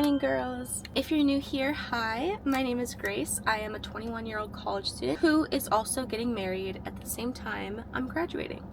morning, girls. If you're new here, hi, my name is Grace. I am a 21-year-old college student who is also getting married at the same time I'm graduating,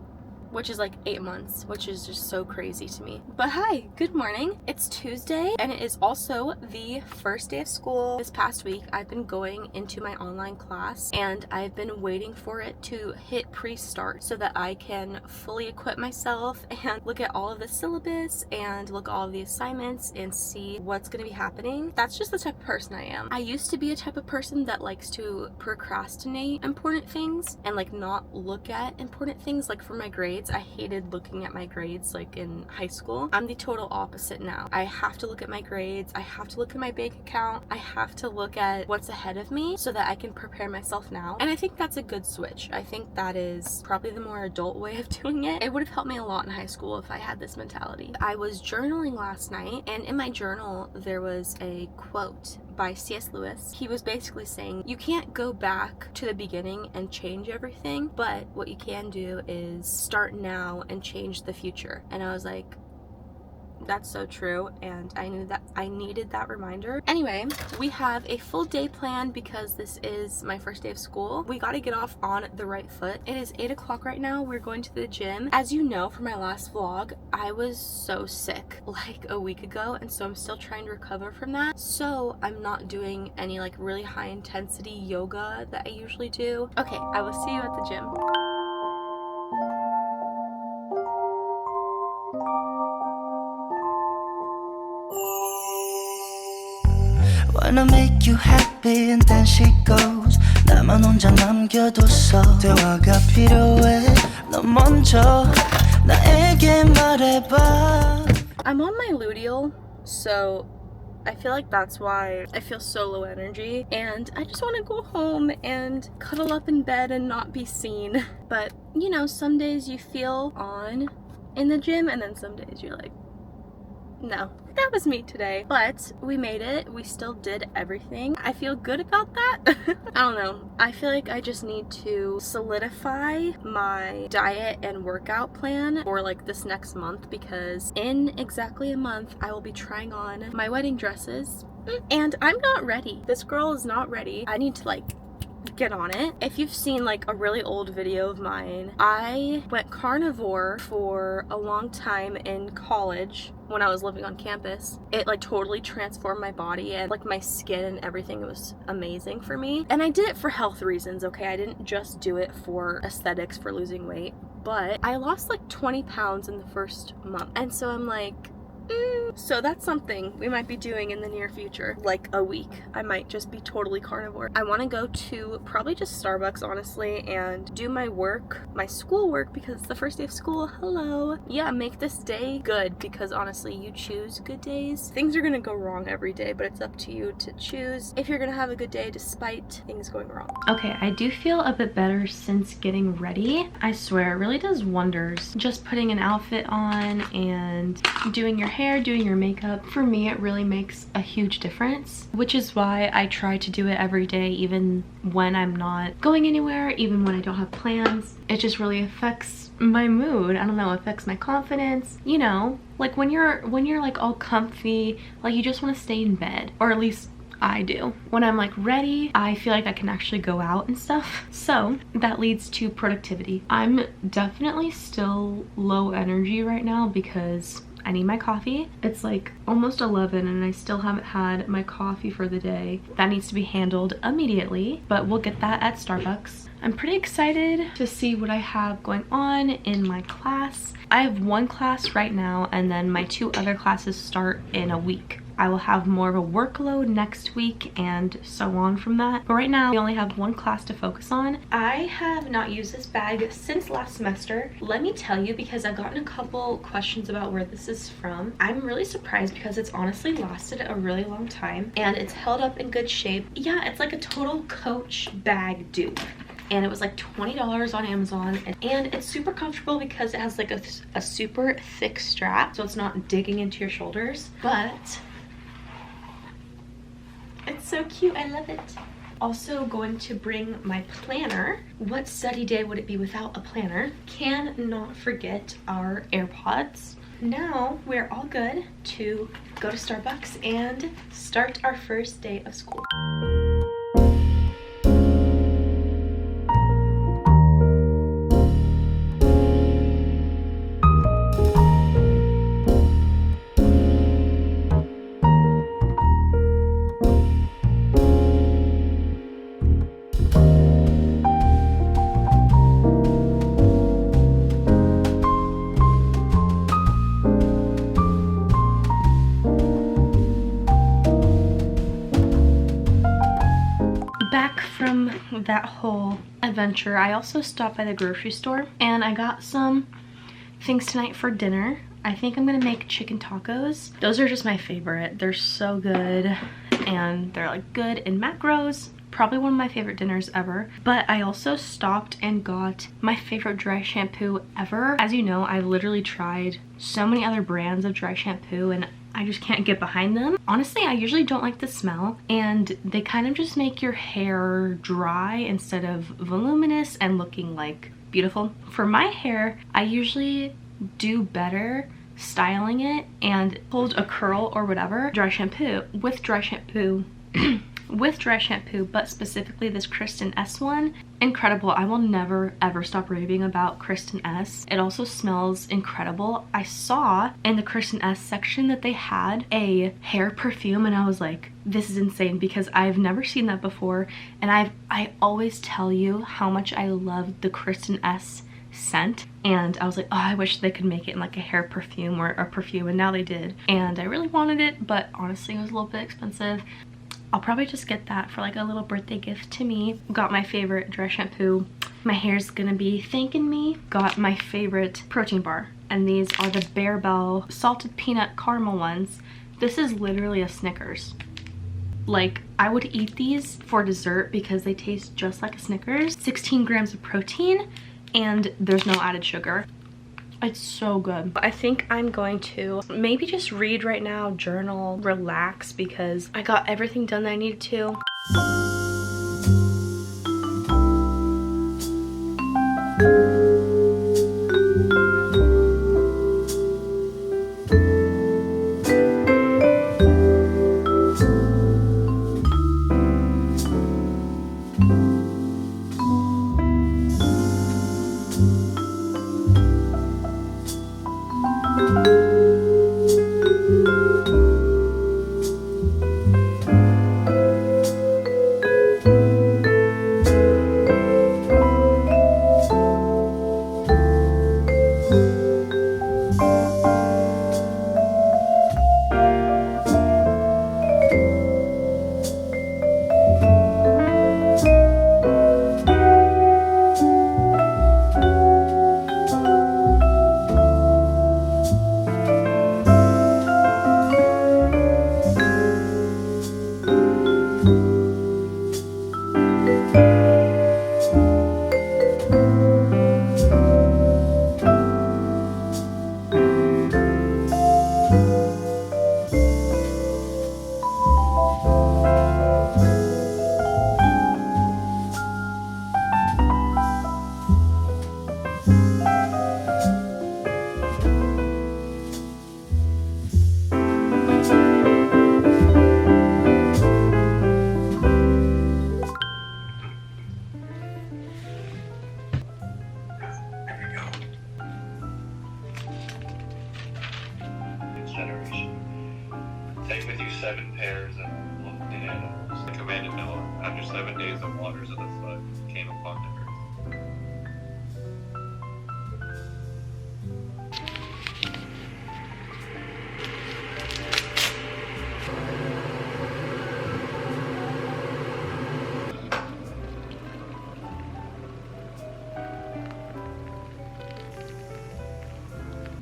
which is like 8 months, which is just so crazy to me. But hi, good morning. It's Tuesday and it is also the first day of school. This past week, I've been going into my online class and I've been waiting for it to hit pre-start so that I can fully equip myself and look at all of the syllabus and look at all of the assignments and see what's gonna be happening. That's just the type of person I am. I used to be a type of person that likes to procrastinate important things and like not look at important things, like for my grades. I hated looking at my grades like in high school. I'm the total opposite now. I have to look at my grades. I have to look at my bank account. I have to look at what's ahead of me so that I can prepare myself now. And I think that's a good switch. I think that is probably the more adult way of doing it. It would have helped me a lot in high school if I had this mentality. I was journaling last night and in my journal there was a quote by C.S. Lewis. He was basically saying you can't go back to the beginning and change everything, but what you can do is start now and change the future. And I was like, that's so true, and I knew that I needed that reminder. Anyway, we have a full day planned because this is my first day of school. We got to get off on the right foot. It is 8 o'clock right now. We're going to the gym. As you know from my last vlog, I was so sick like a week ago, and so I'm still trying to recover from that. So I'm not doing any like really high intensity yoga that I usually do. Okay, I will see you at the gym. Wanna make you happy and then she goes 나만 혼자 남겨뒀어 대화가 필요해 너 먼저 나에게 말해봐 I'm on my luteal, so I feel like that's why I feel so low energy and I just want to go home and cuddle up in bed and not be seen. But you know, some days you feel on in the gym and then some days you're like, no. That was me today, but we made it. We still did everything. I feel good about that. I don't know. I feel like I just need to solidify my diet and workout plan for like this next month, because in exactly a month I will be trying on my wedding dresses and I'm not ready. This girl is not ready. I need to like get on it. If you've seen like a really old video of mine, I went carnivore for a long time in college when I was living on campus. It like totally transformed my body and like my skin and everything. It was amazing for me. And I did it for health reasons, okay? I didn't just do it for aesthetics, for losing weight, but I lost like 20 pounds in the first month. And so I'm like, so that's something we might be doing in the near future. Like a week, I might just be totally carnivore. I want to go to probably just Starbucks, honestly, and do my work, my school work, because it's the first day of school. Hello. Yeah, make this day good, because honestly, you choose good days. Things are gonna go wrong every day, but it's up to you to choose if you're gonna have a good day despite things going wrong. Okay, I do feel a bit better since getting ready. I swear, it really does wonders. Just putting an outfit on and doing your hair, doing your makeup, for me it really makes a huge difference, which is why I try to do it every day, even when I'm not going anywhere, even when I don't have plans. It just really affects my mood. I don't know, affects my confidence, you know, like when you're like all comfy, like you just want to stay in bed, or at least I do. When I'm like ready, I feel like I can actually go out and stuff. So that leads to productivity. I'm definitely still low energy right now because I need my coffee. It's like almost 11 and I still haven't had my coffee for the day. That needs to be handled immediately, but we'll get that at Starbucks. I'm pretty excited to see what I have going on in my class. I have one class right now and then my 2 other classes start in a week. I will have more of a workload next week and so on from that. But right now we only have one class to focus on. I have not used this bag since last semester. Let me tell you, because I've gotten a couple questions about where this is from. I'm really surprised because it's honestly lasted a really long time and it's held up in good shape. Yeah, it's like a total Coach bag dupe. And it was like $20 on Amazon, and it's super comfortable because it has like a super thick strap, so it's not digging into your shoulders, but it's so cute. I love it. Also going to bring my planner. What study day would it be without a planner? Cannot forget our AirPods. Now we're all good to go to Starbucks and start our first day of school. Back from that whole adventure, I also stopped by the grocery store and I got some things tonight for dinner. I think I'm gonna make chicken tacos. Those are just my favorite. They're so good and they're like good in macros. Probably one of my favorite dinners ever. But I also stopped and got my favorite dry shampoo ever. As you know, I've literally tried so many other brands of dry shampoo and I just can't get behind them. Honestly, I usually don't like the smell and they kind of just make your hair dry instead of voluminous and looking like beautiful. For my hair, I usually do better styling it and hold a curl or whatever. Dry shampoo, with dry shampoo, but specifically this Kristen S one, incredible. I will never ever stop raving about Kristen S. It also smells incredible. I saw in the Kristen S section that they had a hair perfume and I was like, this is insane because I've never seen that before, and I always tell you how much I love the Kristen S scent, and I was like, oh, I wish they could make it in like a hair perfume or a perfume, and now they did, and I really wanted it, but honestly it was a little bit expensive. I'll probably just get that for like a little birthday gift to me. Got my favorite dry shampoo. My hair's gonna be thanking me. Got my favorite protein bar, and these are the Bearbell salted peanut caramel ones. This is literally a Snickers. Like, I would eat these for dessert because they taste just like a Snickers. 16 grams of protein and there's no added sugar. It's so good. I think I'm going to maybe just read right now, journal, relax, because I got everything done that I needed to. Take with you 7 pairs of lofty animals. Commanded Noah, after 7 days the waters of the flood came upon the earth.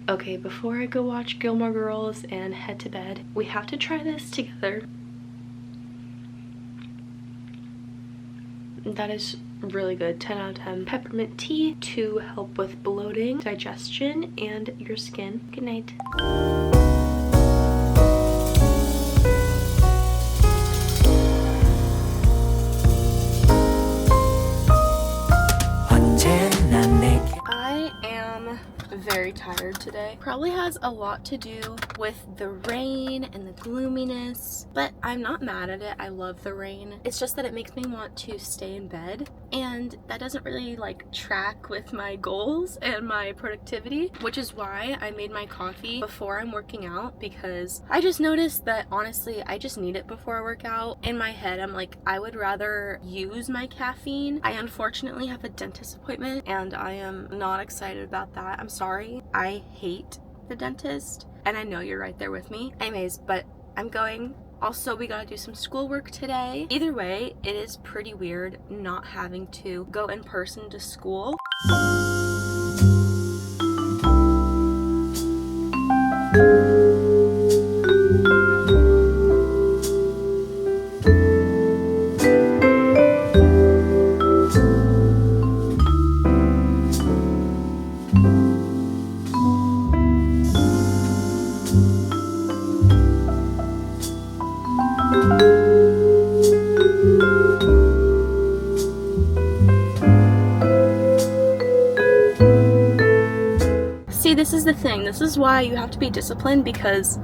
Okay, before I go watch Gilmore Girls and head to bed, we have to try this together. That is really good. 10 out of 10. Peppermint tea to help with bloating, digestion, and your skin. Good night. I am very very tired today. Probably has a lot to do with the rain and the gloominess, but I'm not mad at it. I love the rain. It's just that it makes me want to stay in bed, and that doesn't really like track with my goals and my productivity, which is why I made my coffee before I'm working out, because I just noticed that honestly I just need it before I work out. In my head I'm like, I would rather use my caffeine. I unfortunately have a dentist appointment and I am not excited about that. I'm sorry. I hate the dentist and I know you're right there with me. Anyways, but I'm going. Also, we gotta do some schoolwork today. Either way, it is pretty weird not having to go in person to school. See, this is the thing. This is why you have to be disciplined, because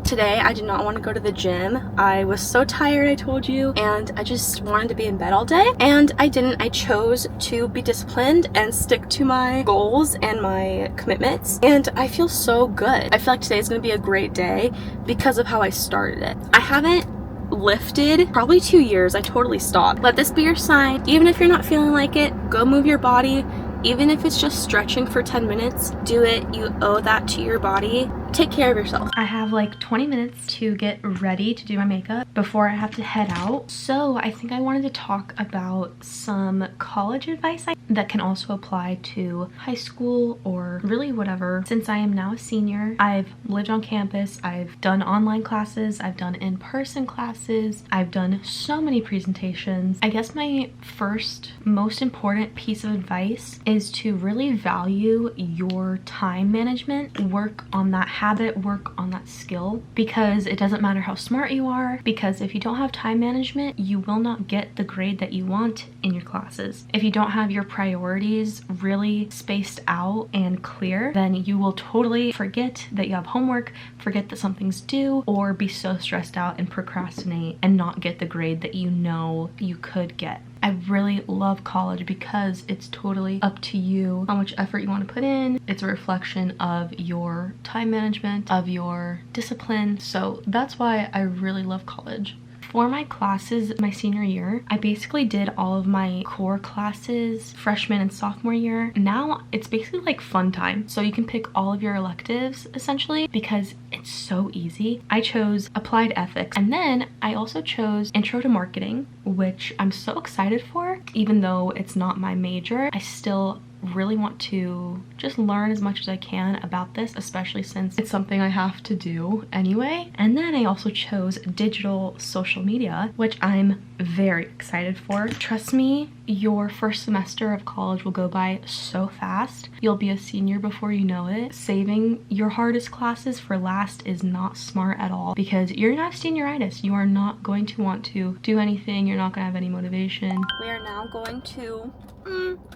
today I did not want to go to the gym. I was so tired, I told you, and I just wanted to be in bed all day, and I didn't. I chose to be disciplined and stick to my goals and my commitments, and I feel so good. I feel like today is going to be a great day because of how I started it. I haven't lifted probably 2 years. I totally stopped. Let this be your sign. Even if you're not feeling like it, go move your body. Even if it's just stretching for 10 minutes, do it. You owe that to your body. Take care of yourself. I have like 20 minutes to get ready to do my makeup before I have to head out. So I think I wanted to talk about some college advice that can also apply to high school or really whatever. Since I am now a senior, I've lived on campus, I've done online classes, I've done in-person classes, I've done so many presentations. I guess my first most important piece of advice is to really value your time management. Work on that habit, work on that skill, because it doesn't matter how smart you are, because if you don't have time management, you will not get the grade that you want in your classes. If you don't have your priorities really spaced out and clear, then you will totally forget that you have homework, forget that something's due, or be so stressed out and procrastinate and not get the grade that you know you could get. I really love college because it's totally up to you how much effort you want to put in. It's a reflection of your time management, of your discipline. So that's why I really love college. For my classes my senior year, I basically did all of my core classes freshman and sophomore year. Now it's basically like fun time. So you can pick all of your electives essentially because it's so easy. I chose applied ethics, and then I also chose intro to marketing, which I'm so excited for. Even though it's not my major, I still really want to just learn as much as I can about this, especially since it's something I have to do anyway. And then I also chose digital social media, which I'm very excited for. Trust me, your first semester of college will go by so fast. You'll be a senior before you know it. Saving your hardest classes for last is not smart at all, because you're gonna have senioritis. You are not going to want to do anything. You're not gonna have any motivation. We are now going to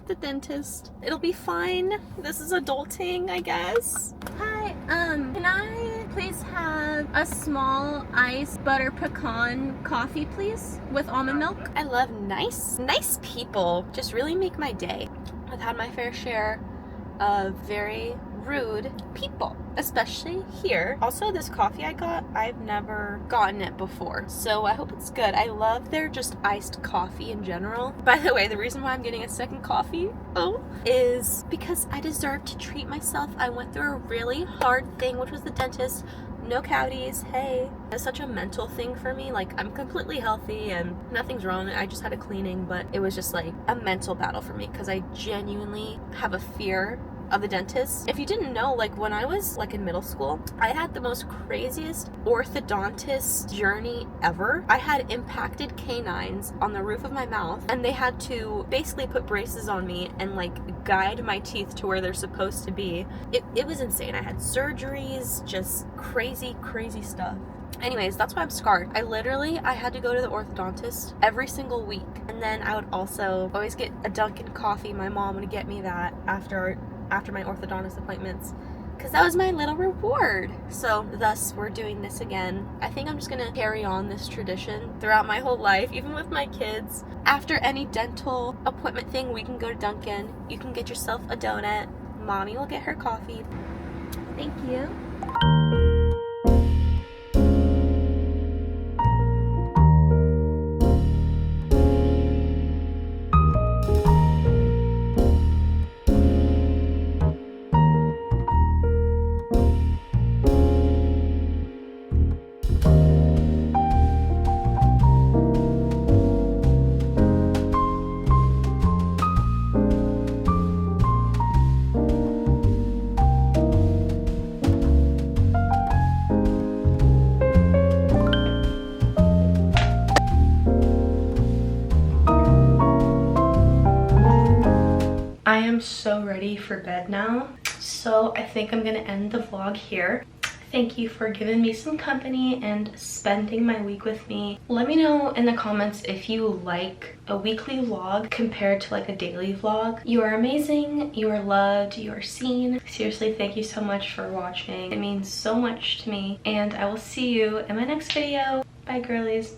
the dentist. It'll be fine. This is adulting, I guess. Hi, can I please have a small iced butter pecan coffee, please, with almond milk? I love nice people. Just really make my day. I've had my fair share of very rude people, especially here. Also, this coffee I got, I've never gotten it before, so I hope it's good. I love their just iced coffee in general. By the way, the reason why I'm getting a second coffee is because I deserve to treat myself. I went through a really hard thing, which was the dentist. No cavities, hey. It's such a mental thing for me. Like, I'm completely healthy and nothing's wrong. I just had a cleaning, but it was just like a mental battle for me because I genuinely have a fear of the dentist. If you didn't know, like when I was like in middle school, I had the most craziest orthodontist journey ever. I had impacted canines on the roof of my mouth, and they had to basically put braces on me and like guide my teeth to where they're supposed to be. It was insane. I had surgeries, just crazy stuff. Anyways, that's why I'm scarred. I had to go to the orthodontist every single week. And then I would also always get a Dunkin' coffee. My mom would get me that after after my orthodontist appointments, because that was my little reward. So thus we're doing this again. I think I'm just gonna carry on this tradition throughout my whole life, even with my kids. After any dental appointment thing, we can go to Dunkin'. You can get yourself a donut. Mommy will get her coffee. Thank you. I am so ready for bed now, so I think I'm gonna end the vlog here. Thank you for giving me some company and spending my week with me. Let me know in the comments if you like a weekly vlog compared to like a daily vlog. You are amazing, you are loved, you are seen. Seriously, thank you so much for watching. It means so much to me, and I will see you in my next video. Bye girlies.